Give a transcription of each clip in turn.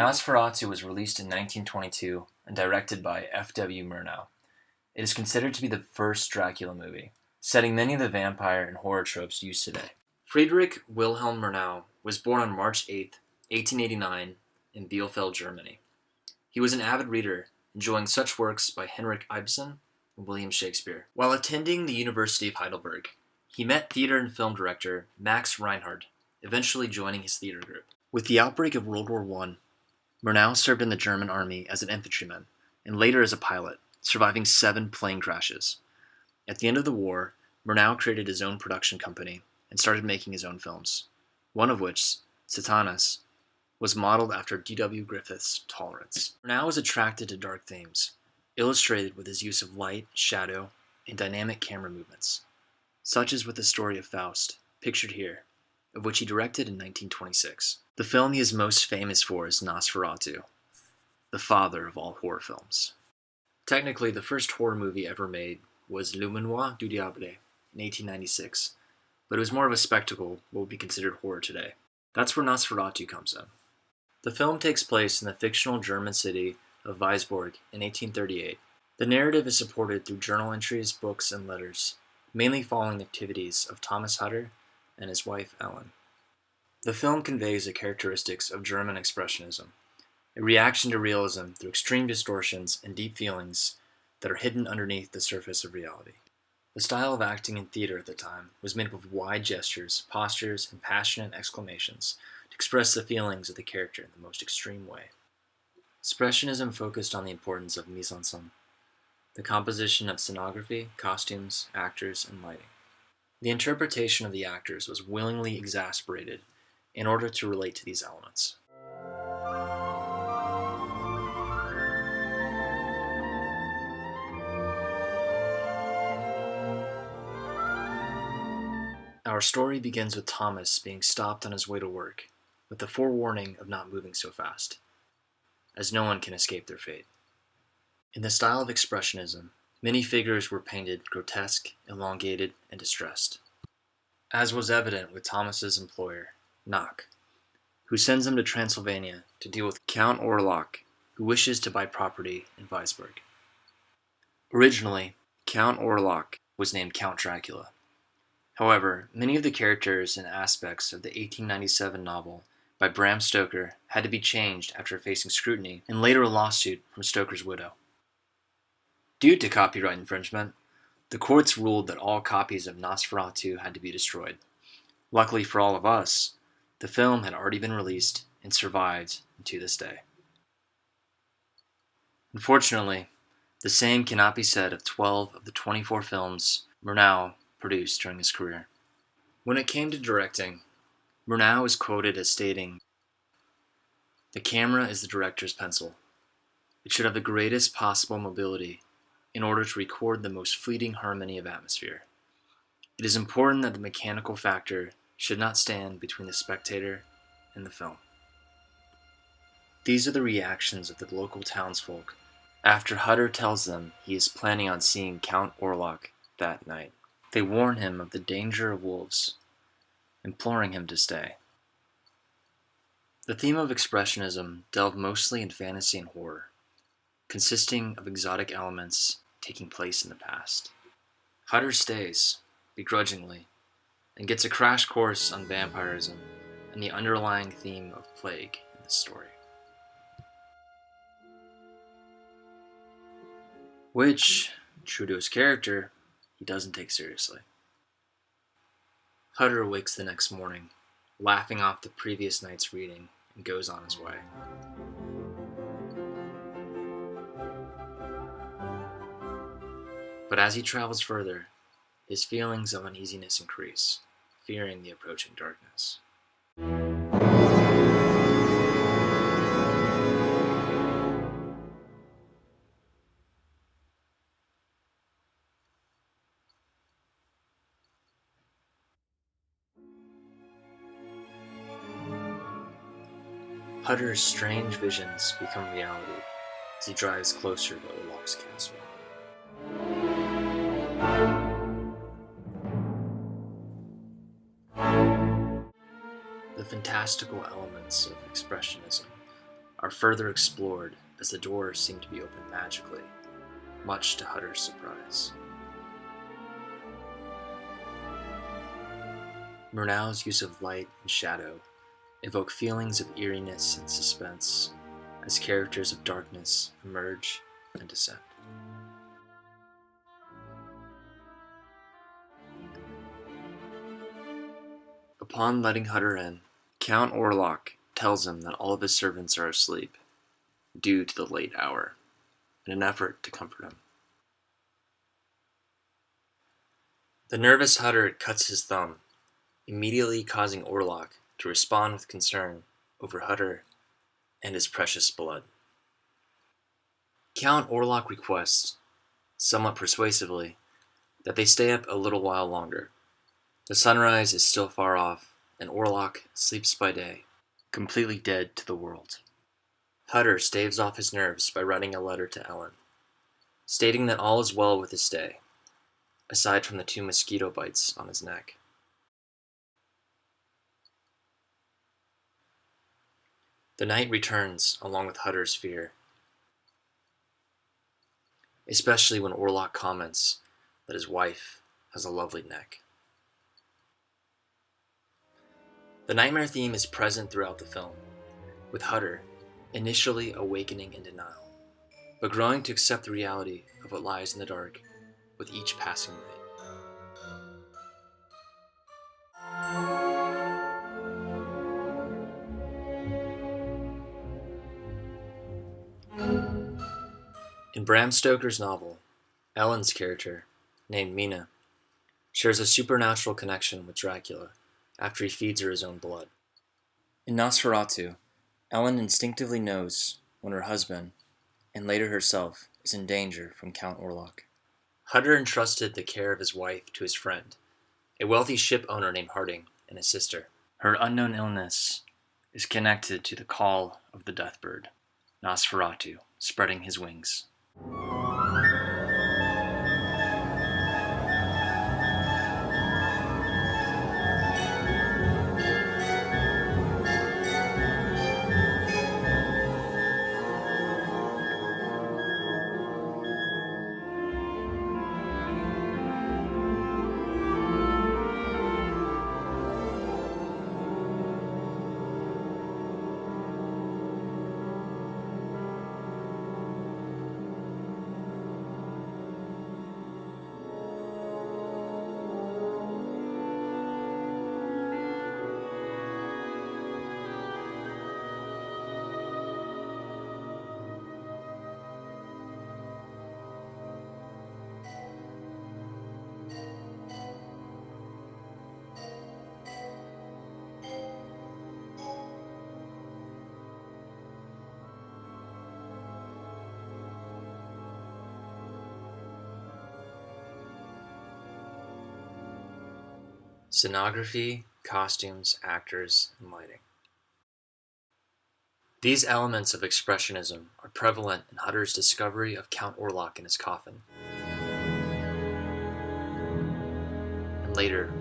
Nosferatu was released in 1922 and directed by F.W. Murnau. It is considered to be the first Dracula movie, setting many of the vampire and horror tropes used today. Friedrich Wilhelm Murnau was born on March 8, 1889, in Bielefeld, Germany. He was an avid reader, enjoying such works by Henrik Ibsen and William Shakespeare. While attending the University of Heidelberg, he met theater and film director Max Reinhardt, eventually joining his theater group. With the outbreak of World War I, Murnau served in the German army as an infantryman, and later as a pilot, surviving 7 plane crashes. At the end of the war, Murnau created his own production company and started making his own films, one of which, Satanas, was modeled after D.W. Griffith's Tolerance. Murnau was attracted to dark themes, illustrated with his use of light, shadow, and dynamic camera movements, such as with the story of Faust, pictured here, of which he directed in 1926. The film he is most famous for is Nosferatu, the father of all horror films. Technically, the first horror movie ever made was Le Manoir du Diable in 1896, but it was more of a spectacle, what would be considered horror today. That's where Nosferatu comes in. The film takes place in the fictional German city of Weisburg in 1838. The narrative is supported through journal entries, books, and letters, mainly following the activities of Thomas Hutter and his wife Ellen. The film conveys the characteristics of German Expressionism, a reaction to realism through extreme distortions and deep feelings that are hidden underneath the surface of reality. The style of acting in theater at the time was made up of wide gestures, postures, and passionate exclamations to express the feelings of the character in the most extreme way. Expressionism focused on the importance of mise en scène, the composition of scenography, costumes, actors, and lighting. The interpretation of the actors was willingly exasperated in order to relate to these elements. Our story begins with Thomas being stopped on his way to work, with the forewarning of not moving so fast, as no one can escape their fate. In the style of Expressionism, many figures were painted grotesque, elongated, and distressed, as was evident with Thomas's employer, Knock, who sends him to Transylvania to deal with Count Orlok, who wishes to buy property in Weisburg. Originally, Count Orlok was named Count Dracula. However, many of the characters and aspects of the 1897 novel by Bram Stoker had to be changed after facing scrutiny and later a lawsuit from Stoker's widow. Due to copyright infringement, the courts ruled that all copies of Nosferatu had to be destroyed. Luckily for all of us, the film had already been released and survived to this day. Unfortunately, the same cannot be said of 12 of the 24 films Murnau produced during his career. When it came to directing, Murnau is quoted as stating, "The camera is the director's pencil. It should have the greatest possible mobility in order to record the most fleeting harmony of atmosphere. It is important that the mechanical factor should not stand between the spectator and the film." These are the reactions of the local townsfolk after Hutter tells them he is planning on seeing Count Orlok that night. They warn him of the danger of wolves, imploring him to stay. The theme of Expressionism delved mostly in fantasy and horror, consisting of exotic elements taking place in the past. Hutter stays, begrudgingly, and gets a crash course on vampirism and the underlying theme of plague in the story. Which, true to his character, he doesn't take seriously. Hutter awakes the next morning, laughing off the previous night's reading, and goes on his way. But as he travels further, his feelings of uneasiness increase, fearing the approaching darkness. Hutter's strange visions become reality as he drives closer to Orlok's castle. The fantastical elements of Expressionism are further explored as the doors seem to be opened magically, much to Hutter's surprise. Murnau's use of light and shadow evoke feelings of eeriness and suspense as characters of darkness emerge and descend. Upon letting Hutter in, Count Orlok tells him that all of his servants are asleep due to the late hour, in an effort to comfort him. The nervous Hutter cuts his thumb, immediately causing Orlok to respond with concern over Hutter and his precious blood. Count Orlok requests, somewhat persuasively, that they stay up a little while longer. The sunrise is still far off, and Orlok sleeps by day, completely dead to the world. Hutter staves off his nerves by writing a letter to Ellen, stating that all is well with his stay, aside from the 2 mosquito bites on his neck. The night returns along with Hutter's fear, especially when Orlok comments that his wife has a lovely neck. The nightmare theme is present throughout the film, with Hutter initially awakening in denial, but growing to accept the reality of what lies in the dark with each passing night. In Bram Stoker's novel, Ellen's character, named Mina, shares a supernatural connection with Dracula after he feeds her his own blood. In Nosferatu, Ellen instinctively knows when her husband, and later herself, is in danger from Count Orlok. Hutter entrusted the care of his wife to his friend, a wealthy ship owner named Harding, and his sister. Her unknown illness is connected to the call of the deathbird, Nosferatu, spreading his wings. Scenography, costumes, actors, and lighting. These elements of expressionism are prevalent in Hutter's discovery of Count Orlok in his coffin, and later,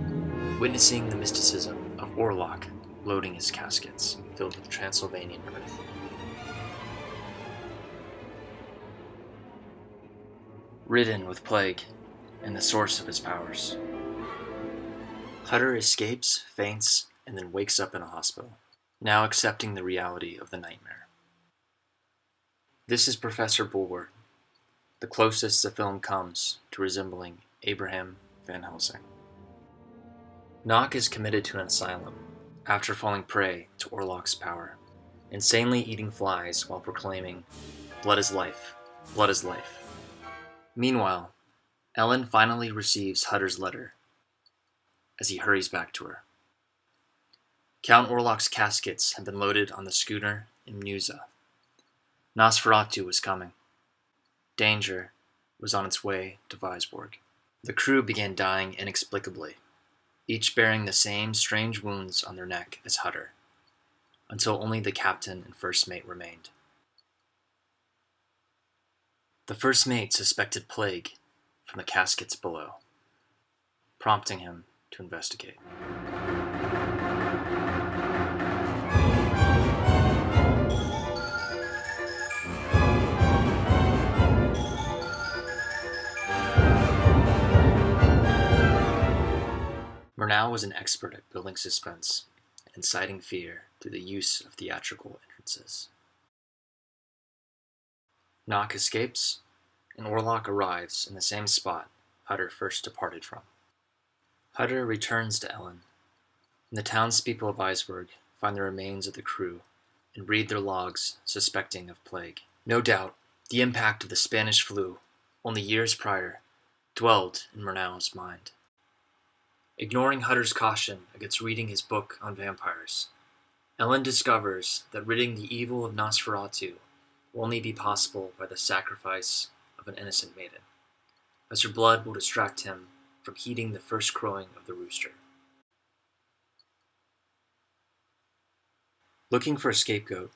witnessing the mysticism of Orlok loading his caskets filled with Transylvanian earth. Ridden with plague and the source of his powers, Hutter escapes, faints, and then wakes up in a hospital, now accepting the reality of the nightmare. This is Professor Bulwer, the closest the film comes to resembling Abraham Van Helsing. Nock is committed to an asylum after falling prey to Orlok's power, insanely eating flies while proclaiming, "Blood is life, blood is life." Meanwhile, Ellen finally receives Hutter's letter as he hurries back to her. Count Orlok's caskets had been loaded on the schooner in Musa. Nosferatu was coming. Danger was on its way to Weisborg. The crew began dying inexplicably, each bearing the same strange wounds on their neck as Hutter, until only the captain and first mate remained. The first mate suspected plague from the caskets below, prompting him to investigate. Murnau was an expert at building suspense and inciting fear through the use of theatrical entrances. Knock escapes, and Orlok arrives in the same spot Hutter first departed from. Hutter returns to Ellen, and the townspeople of Iceberg find the remains of the crew and read their logs, suspecting of plague. No doubt, the impact of the Spanish flu, only years prior, dwelled in Murnau's mind. Ignoring Hutter's caution against reading his book on vampires, Ellen discovers that ridding the evil of Nosferatu will only be possible by the sacrifice of an innocent maiden, as her blood will distract him from heeding the first crowing of the rooster. Looking for a scapegoat,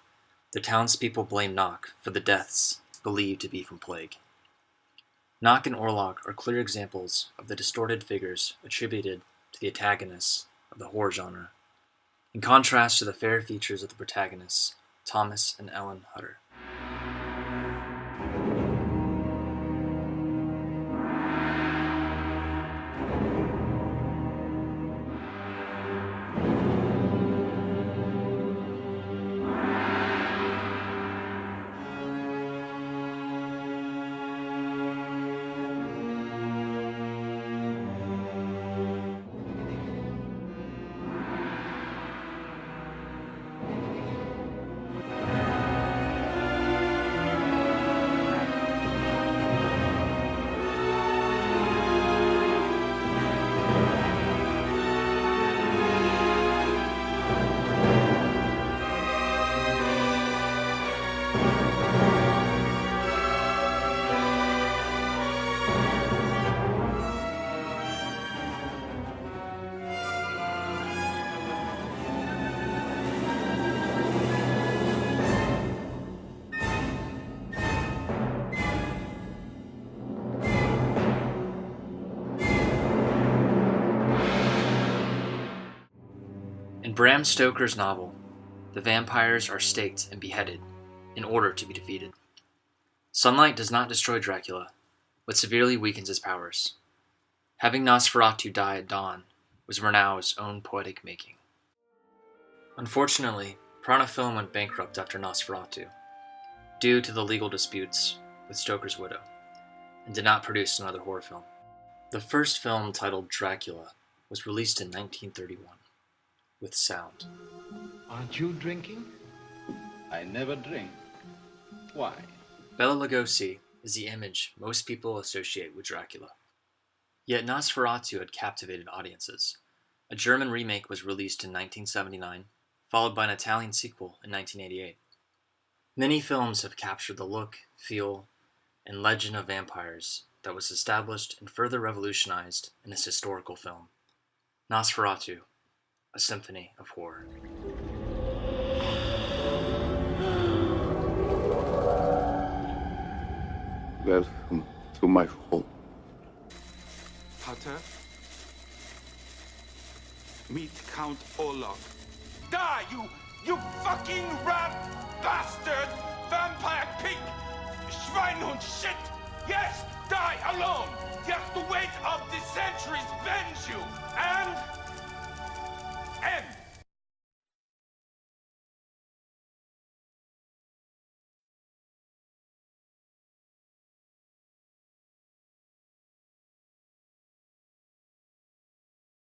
the townspeople blame Knock for the deaths believed to be from plague. Knock and Orlok are clear examples of the distorted figures attributed to the antagonists of the horror genre, in contrast to the fair features of the protagonists, Thomas and Ellen Hutter. In Bram Stoker's novel, the vampires are staked and beheaded in order to be defeated. Sunlight does not destroy Dracula, but severely weakens his powers. Having Nosferatu die at dawn was Murnau's own poetic making. Unfortunately, Prana Film went bankrupt after Nosferatu, due to the legal disputes with Stoker's widow, and did not produce another horror film. The first film, titled Dracula, was released in 1931. With sound. Aren't you drinking? I never drink. Why? Bela Lugosi is the image most people associate with Dracula. Yet Nosferatu had captivated audiences. A German remake was released in 1979, followed by an Italian sequel in 1988. Many films have captured the look, feel, and legend of vampires that was established and further revolutionized in this historical film. Nosferatu, a symphony of horror. Welcome to my home. Hutter, meet Count Orlok. Die, you fucking rat bastard! Vampire pig! Schweinhund shit! Yes, die alone! Just the weight of the centuries bends you! And end!